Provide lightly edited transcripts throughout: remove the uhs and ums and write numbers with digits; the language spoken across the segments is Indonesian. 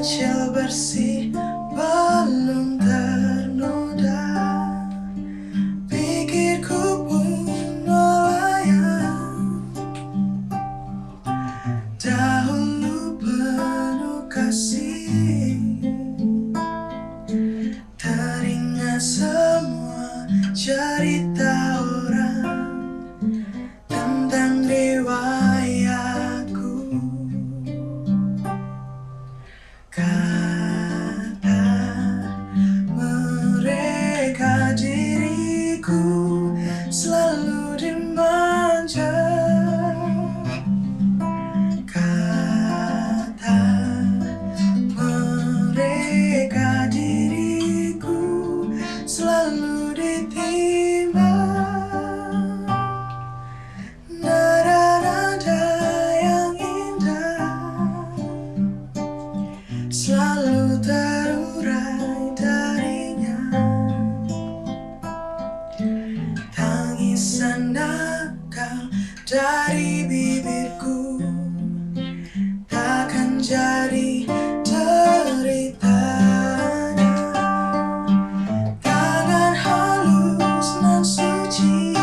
kecil bersih belum ternoda, pikirku pun melayang. Dahulu penuh kasih, teringat semua cerita orang tentang riwayatku. Kata mereka diriku selalu dimanja. Kata mereka diriku selalu ditimbang. Nada-nada yang indah selalu terurai darinya. Tangisan nakal dari bibirku takkan jadi deritanya. Tangan halus nan suci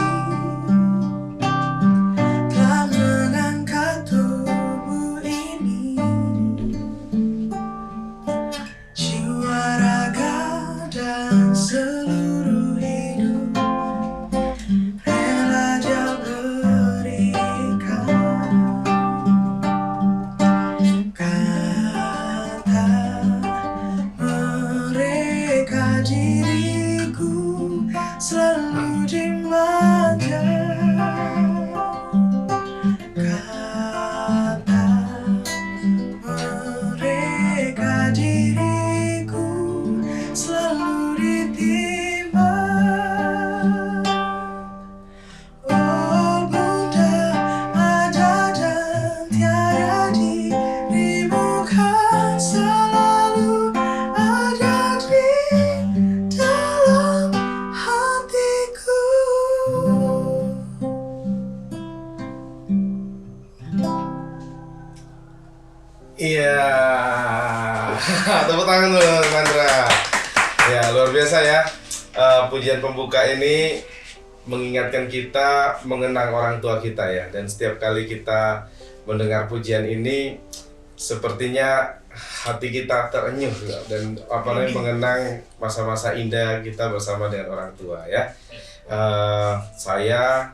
telah mengangkat tubuh ini. Jiwa, raga, dan seluruh hidup rela Dia berikan. Kata mereka diriku selalu dimanja. Kata mereka diriku selalu ditimbang. Oh Bunda, ada dan tiada dirimu kan selalu ada di dalam hatiku. Iya, tepuk tangan dulu Mandra. Ya, luar biasa ya. Pujian pembuka ini mengingatkan kita mengenang orang tua kita ya. Dan setiap kali kita mendengar pujian ini, sepertinya hati kita terenyuh ya. Dan mengenang masa-masa indah kita bersama dengan orang tua ya. Saya,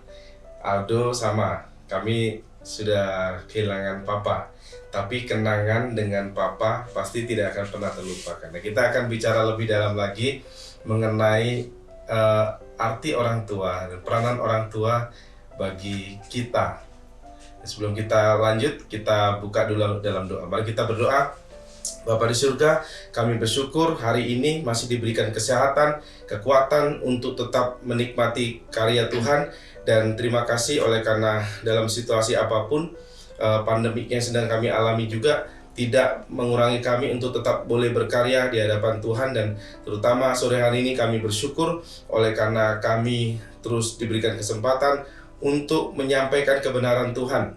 Aldo sama kami sudah kehilangan papa. Tapi kenangan dengan papa pasti tidak akan pernah terlupakan. Nah, kita akan bicara lebih dalam lagi mengenai arti orang tua dan peranan orang tua bagi kita. Sebelum kita lanjut, kita buka dulu dalam doa. Mari kita berdoa. Bapa di surga, kami bersyukur hari ini masih diberikan kesehatan, kekuatan untuk tetap menikmati karya Tuhan. Dan terima kasih oleh karena dalam situasi apapun, pandemik yang sedang kami alami juga tidak mengurangi kami untuk tetap boleh berkarya di hadapan Tuhan. Dan terutama sore hari ini kami bersyukur oleh karena kami terus diberikan kesempatan untuk menyampaikan kebenaran Tuhan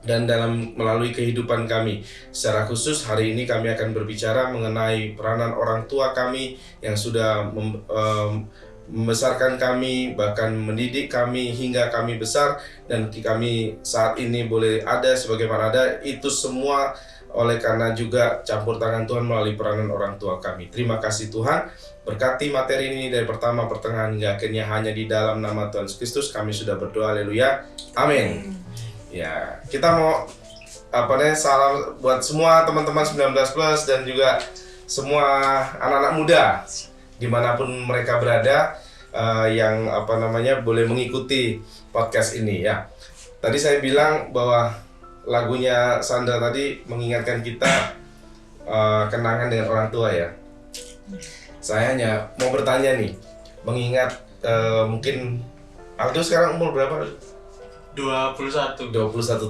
dan dalam melalui kehidupan kami. Secara khusus hari ini kami akan berbicara mengenai peranan orang tua kami yang sudah membesarkan kami, bahkan mendidik kami hingga kami besar, dan kami saat ini boleh ada sebagaimana ada, itu semua oleh karena juga campur tangan Tuhan melalui peranan orang tua kami. Terima kasih Tuhan, berkati materi ini dari pertama, pertengahan hingga akhirnya, hanya di dalam nama Tuhan Yesus Kristus kami sudah berdoa, haleluya, amin. Ya, kita mau salam buat semua teman-teman 19 plus dan juga semua anak-anak muda dimanapun mereka berada, yang boleh mengikuti podcast ini ya. Tadi saya bilang bahwa lagunya Sandra tadi mengingatkan kita kenangan dengan orang tua ya. Saya hanya mau bertanya nih, mengingat mungkin Aldo sekarang umur berapa? 21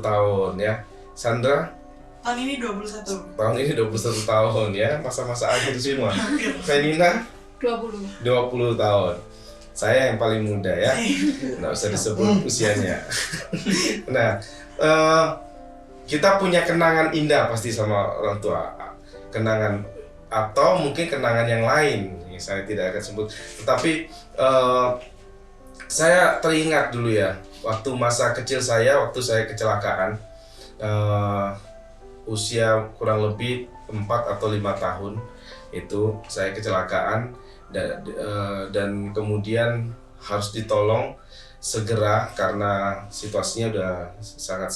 tahun ya. Sandra? Tahun ini 21. Tahun ini 21 tahun ya, masa-masa akhir semua. Felina? 20 tahun. Saya yang paling muda ya, nggak usah disebut usianya. Nah, kita punya kenangan indah pasti sama orang tua. kenangan atau mungkin kenangan yang lain yang saya tidak akan sebut. Tetapi saya teringat dulu ya, waktu masa kecil saya, waktu saya kecelakaan, usia kurang lebih 4 atau 5 tahun itu saya kecelakaan dan kemudian harus ditolong segera karena situasinya udah sangat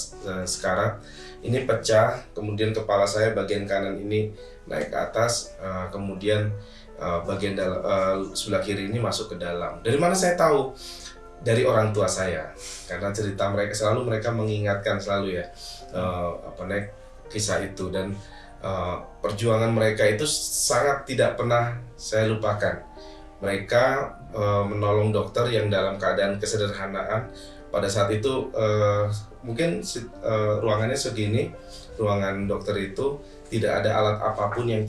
sekarat. Ini pecah, kemudian kepala saya bagian kanan ini naik ke atas, kemudian bagian sebelah kiri ini masuk ke dalam. Dari mana saya tahu? Dari orang tua saya, karena cerita mereka mengingatkan selalu ya kisah itu, dan perjuangan mereka itu sangat tidak pernah saya lupakan. Mereka menolong dokter yang dalam keadaan kesederhanaan. Pada saat itu mungkin ruangannya segini, ruangan dokter itu tidak ada alat apapun yang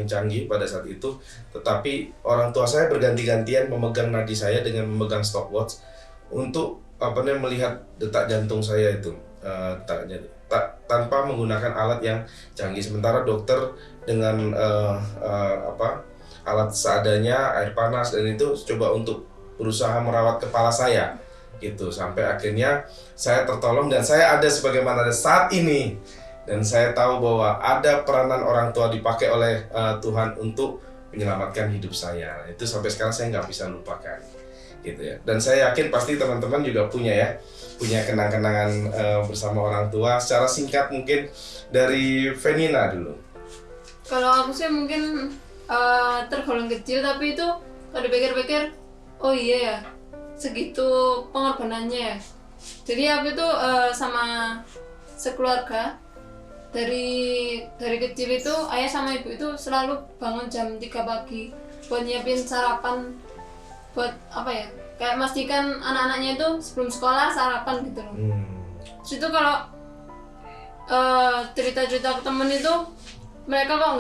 canggih pada saat itu, tetapi orang tua saya berganti-gantian memegang nadi saya dengan memegang stopwatch untuk melihat detak jantung saya itu tanpa menggunakan alat yang canggih. Sementara dokter dengan alat seadanya, air panas, dan itu coba untuk berusaha merawat kepala saya gitu, sampai akhirnya saya tertolong dan saya ada sebagaimana saat ini. Dan saya tahu bahwa ada peranan orang tua dipakai oleh Tuhan untuk menyelamatkan hidup saya. Itu sampai sekarang saya nggak bisa lupakan gitu ya. Dan saya yakin pasti teman-teman juga punya kenang-kenangan bersama orang tua. Secara singkat mungkin dari Venina dulu. Kalau aku sih mungkin tergolong kecil, tapi itu kalau dipikir-pikir, oh iya ya, segitu pengorbanannya ya. Jadi aku itu sama sekeluarga dari kecil itu, ayah sama ibu itu selalu bangun jam 3 pagi buat nyiapin sarapan, buat kayak pastikan anak-anaknya itu sebelum sekolah sarapan gitu loh. Terus itu kalau cerita-cerita ke temen itu, mereka kok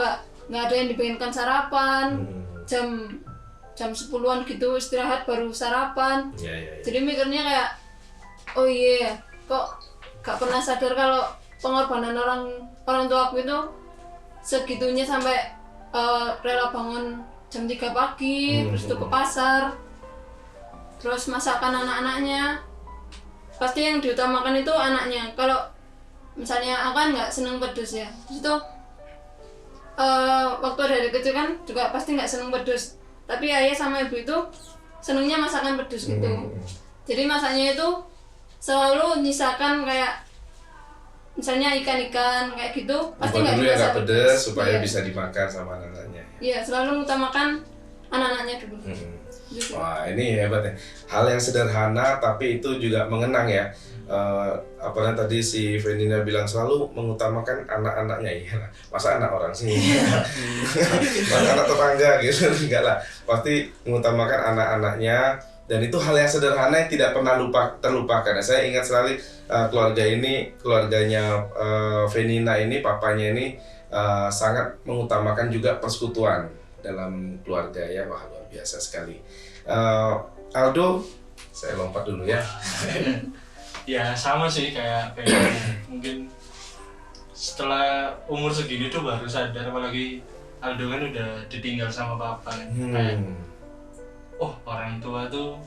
nggak ada yang dibikinkan sarapan, jam 10-an gitu istirahat baru sarapan. Jadi mikirnya kayak, oh iya, kok gak pernah sadar kalau pengorbanan orang tua aku itu segitunya, sampai rela bangun jam 3 pagi, terus itu ke pasar, terus masakan anak-anaknya. Pasti yang diutamakan itu anaknya. Kalau misalnya aku kan nggak seneng pedes ya, terus itu waktu dari kecil kan juga pasti nggak seneng pedes, tapi ayah sama ibu itu senengnya masakan pedes gitu. Jadi masaknya itu selalu nyisakan kayak misalnya ikan-ikan kayak gitu, pasti nggak dulu ya nggak pedes supaya iya, bisa dimakan sama anak-anaknya. Iya, selalu mengutamakan anak-anaknya dulu. Gitu. Wah, ini hebat ya. Hal yang sederhana tapi itu juga mengenang ya. Tadi si Venina bilang selalu mengutamakan anak-anaknya. Iya, masa anak orang sih? Masa anak tetangga gitu, enggak lah. Pasti mengutamakan anak-anaknya. Dan itu hal yang sederhana yang tidak pernah terlupakan. Saya ingat sekali keluarganya Venina ini, papanya ini sangat mengutamakan juga persekutuan dalam keluarga ya. Wah, luar biasa sekali. Aldo, saya lompat dulu ya. Ya sama sih kayak mungkin setelah umur segini tuh baru sadar, apalagi Aldo kan udah ditinggal sama papa kan. Kayak oh, orang tua tuh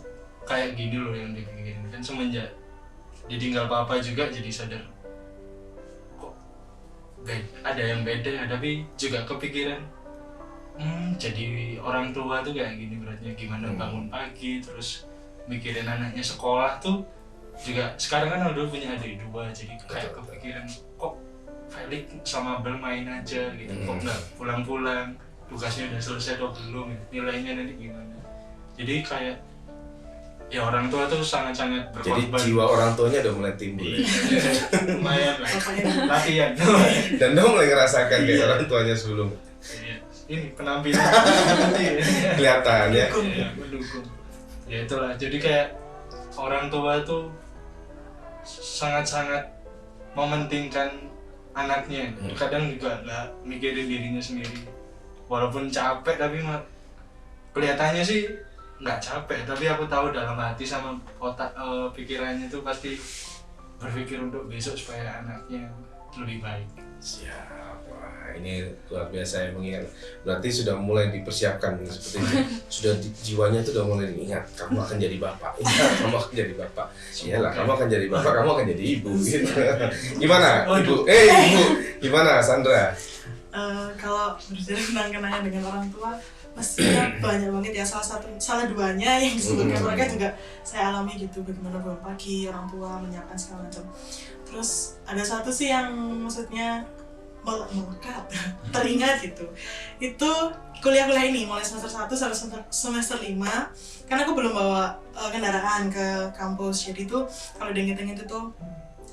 kayak gini loh yang dipikirin. Kan semenjak ditinggal papa juga jadi sadar, kok ada yang beda, tapi juga kepikiran jadi orang tua tuh kayak gini beratnya, gimana bangun pagi terus mikirin anaknya sekolah tuh. Juga sekarang kan Aldo punya adik 2, jadi kayak kepikiran, kok Felix sama Abel main aja gitu, kok nggak pulang-pulang, tugasnya udah selesai atau belum, nilainya nanti gimana. Jadi kayak ya orang tua tuh sangat-sangat berkorban. Jadi jiwa orang tuanya udah mulai timbul. Lumayan lah, latihan. Dan dia mulai ngerasakan kayak orang tuanya sebelum. Ini penampilan Kelihatan ya. Mendukung. Ya itulah, jadi kayak orang tua tuh sangat-sangat mementingkan anaknya. Kadang juga nggak mikirin dirinya sendiri. Walaupun capek tapi kelihatannya sih nggak capek, tapi aku tahu dalam hati sama otak pikirannya tuh pasti berpikir untuk besok supaya anaknya lebih baik. Siapa? ini luar biasa ya, mengingat berarti sudah mulai dipersiapkan seperti itu. Sudah jiwanya itu udah mulai diingat, kamu akan jadi bapak. Ingat, kamu akan jadi bapak. Iyalah, kamu akan jadi bapak, kamu akan jadi ibu gitu. Gimana ibu? Ibu, gimana Sandra? Kalau berbicara tentang kenangan dengan orang tua, pastinya banyak banget ya. Salah duanya yang disebutkan mereka juga saya alami gitu, bagaimana bangun pagi orang tua menyiapkan segala macam. Terus ada satu sih yang maksudnya melekat, teringat gitu. Itu kuliah-kuliah ini mulai semester 1 sampai semester 5, karena aku belum bawa kendaraan ke kampus. Jadi tuh kalau diinget-inget itu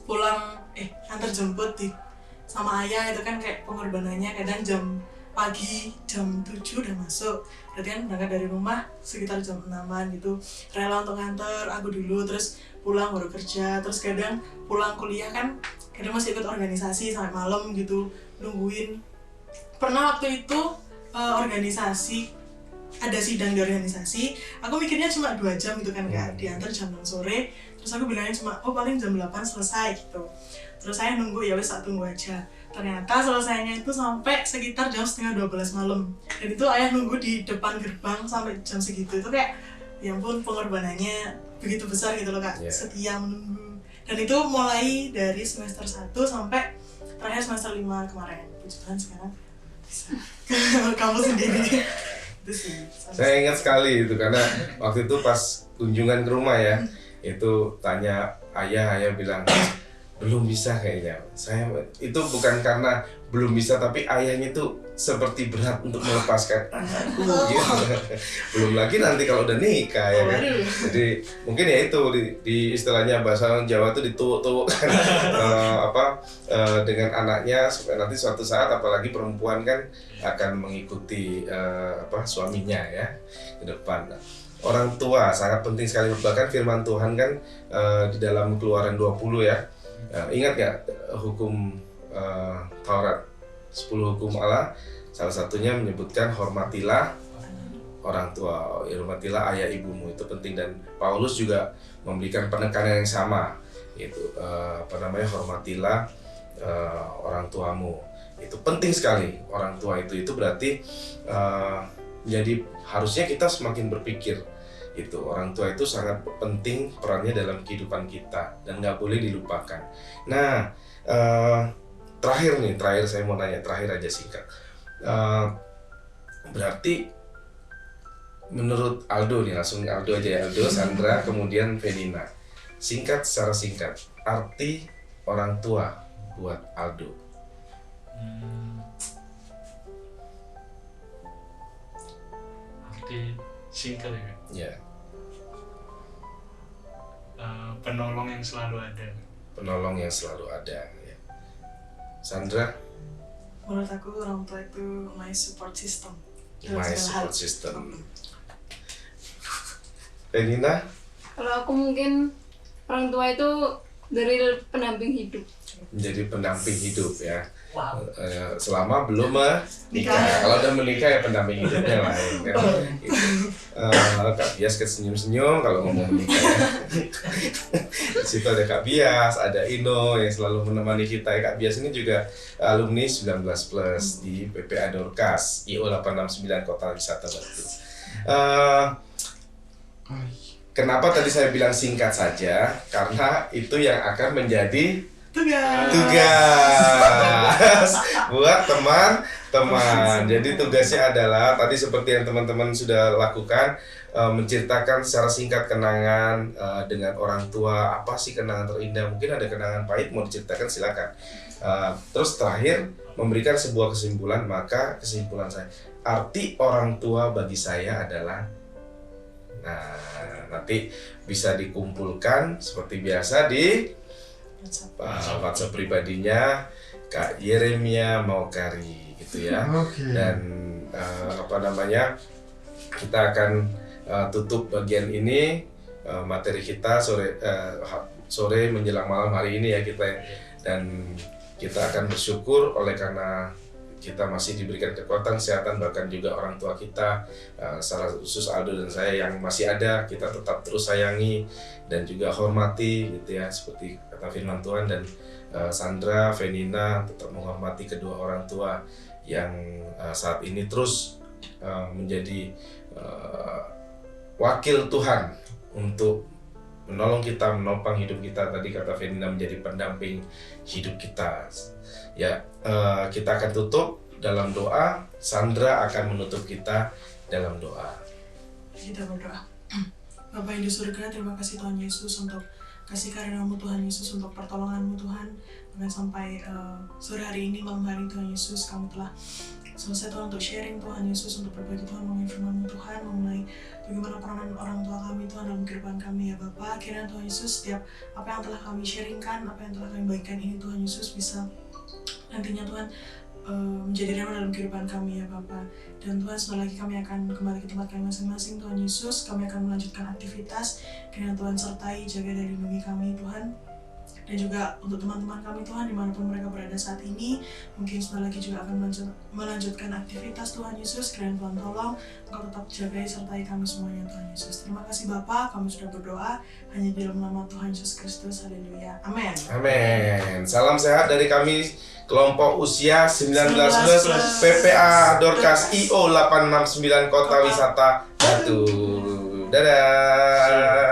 pulang antar jemput sama ayah itu kan kayak pengorbanannya kadang jam pagi jam 7 udah masuk, berarti kan berangkat dari rumah sekitar jam 6-an gitu, rela untuk nganter aku dulu, terus pulang baru kerja, terus kadang pulang kuliah kan kadang masih ikut organisasi sampai malam gitu nungguin. Pernah waktu itu organisasi, ada sidang di organisasi, aku mikirnya cuma 2 jam gitu kan Kak, diantar jam 6 sore, terus aku bilangnya cuma paling jam 8 selesai gitu. Terus saya nunggu, ya wes tak tunggu aja. Ternyata selesainya itu sampai sekitar jam setengah 12 malam. Dan itu ayah nunggu di depan gerbang sampai jam segitu. Itu kayak, ya ampun pengorbanannya begitu besar gitu loh Kak, setia menunggu. Dan itu mulai dari semester 1 sampai terakhir semester 5 kemarin. Puji Tuhan sekarang bisa ke kampus sendiri. Itu sih. Saya ingat sekali itu karena waktu itu pas kunjungan ke rumah ya, itu tanya ayah bilang belum bisa kayaknya. Saya itu bukan karena belum bisa, tapi ayahnya itu seperti berat untuk melepaskan anakku gitu. Belum lagi nanti kalau udah nikah ya kan. Jadi mungkin ya itu di istilahnya bahasa Jawa itu dituuk-tuuk kan, dengan anaknya supaya nanti suatu saat apalagi perempuan kan akan mengikuti suaminya ya ke depan. Orang tua sangat penting sekali, bahkan firman Tuhan kan di dalam Keluaran 20 ya. Ingat gak hukum Taurat 10 hukum Allah, salah satunya menyebutkan hormatilah orang tua, hormatilah ayah ibumu, itu penting. Dan Paulus juga memberikan penekanan yang sama, itu hormatilah orang tuamu, itu penting sekali. Orang tua itu berarti jadi harusnya kita semakin berpikir itu orang tua itu sangat penting perannya dalam kehidupan kita dan nggak boleh dilupakan. Nah, terakhir saya mau nanya, terakhir aja singkat. Berarti menurut Aldo nih, langsung Aldo aja ya, Aldo, Sandra, kemudian Felina. Secara singkat, arti orang tua buat Aldo. Arti singkat ya? Ya. Penolong yang selalu ada. Penolong yang selalu ada. Ya. Sandra? Menurut aku orang tua itu my support system. My support system. Felina? Kalau aku mungkin orang tua itu dari pendamping hidup. Menjadi pendamping hidup ya. Wow. Selama belum menikah. Kalau udah menikah ya pendamping hidupnya lain kan. Kak Bias senyum-senyum kalau ngomong menikah ya. Di situ ada Kak Bias, ada Ino yang selalu menemani kita. Kak Bias ini juga alumni 19 plus di PPA Dorcas IO 869 Kota Wisata Batu. Kenapa tadi saya bilang singkat saja? Karena itu yang akan menjadi tugas buat teman-teman. Jadi tugasnya adalah tadi seperti yang teman-teman sudah lakukan, menceritakan secara singkat kenangan dengan orang tua. Apa sih kenangan terindah? Mungkin ada kenangan pahit, mau diceritakan silakan. Terus terakhir memberikan sebuah kesimpulan. Maka kesimpulan saya, arti orang tua bagi saya adalah, nah nanti bisa dikumpulkan seperti biasa di WhatsApp pribadinya Kak Yeremia Maukari gitu ya. Dan kita akan tutup bagian ini materi kita sore menjelang malam hari ini ya kita, dan kita akan bersyukur oleh karena kita masih diberikan kekuatan, kesehatan, bahkan juga orang tua kita, secara khusus Aldo dan saya yang masih ada, kita tetap terus sayangi dan juga hormati gitu ya, seperti kata firman Tuhan. Dan Sandra, Felina tetap menghormati kedua orang tua yang saat ini terus menjadi wakil Tuhan untuk menolong kita, menopang hidup kita. Tadi kata Ferdinand menjadi pendamping hidup kita. Ya, kita akan tutup dalam doa. Sandra akan menutup kita dalam doa. Kita berdoa. Bapa yang di surga, terima kasih Tuhan Yesus untuk kasih karunia-Mu Tuhan Yesus, untuk pertolongan-Mu Tuhan. Bahkan sampai sore hari ini, malam hari Tuhan Yesus, kami telah selesai Tuhan untuk sharing Tuhan Yesus, untuk berbagi Tuhan mengenai firman-Mu Tuhan, mengenai bagaimana peranan orang tua kami Tuhan dalam kehidupan kami ya Bapa. Kiranya Tuhan Yesus, setiap apa yang telah kami sharingkan, apa yang telah kami bagikan ini Tuhan Yesus bisa nantinya Tuhan menjadi rema dalam kehidupan kami ya Bapa. Dan Tuhan, sebentar lagi kami akan kembali ke tempat kami masing-masing Tuhan Yesus. Kami akan melanjutkan aktivitas. Kiranya Tuhan sertai, jaga dan lindungi kami Tuhan. Dan juga untuk teman-teman kami Tuhan, dimanapun mereka berada saat ini, mungkin sebentar lagi juga akan melanjutkan aktivitas Tuhan Yesus. Kiranya Tuhan tolong, Engkau tetap jagai sertai kami semuanya Tuhan Yesus. Terima kasih Bapa, kami sudah berdoa hanya di dalam nama Tuhan Yesus Kristus. Haleluya. Amin. Amin. Salam sehat dari kami kelompok usia 19+ PPA Dorcas IO 869 Kota Wisata Batu. Dadah.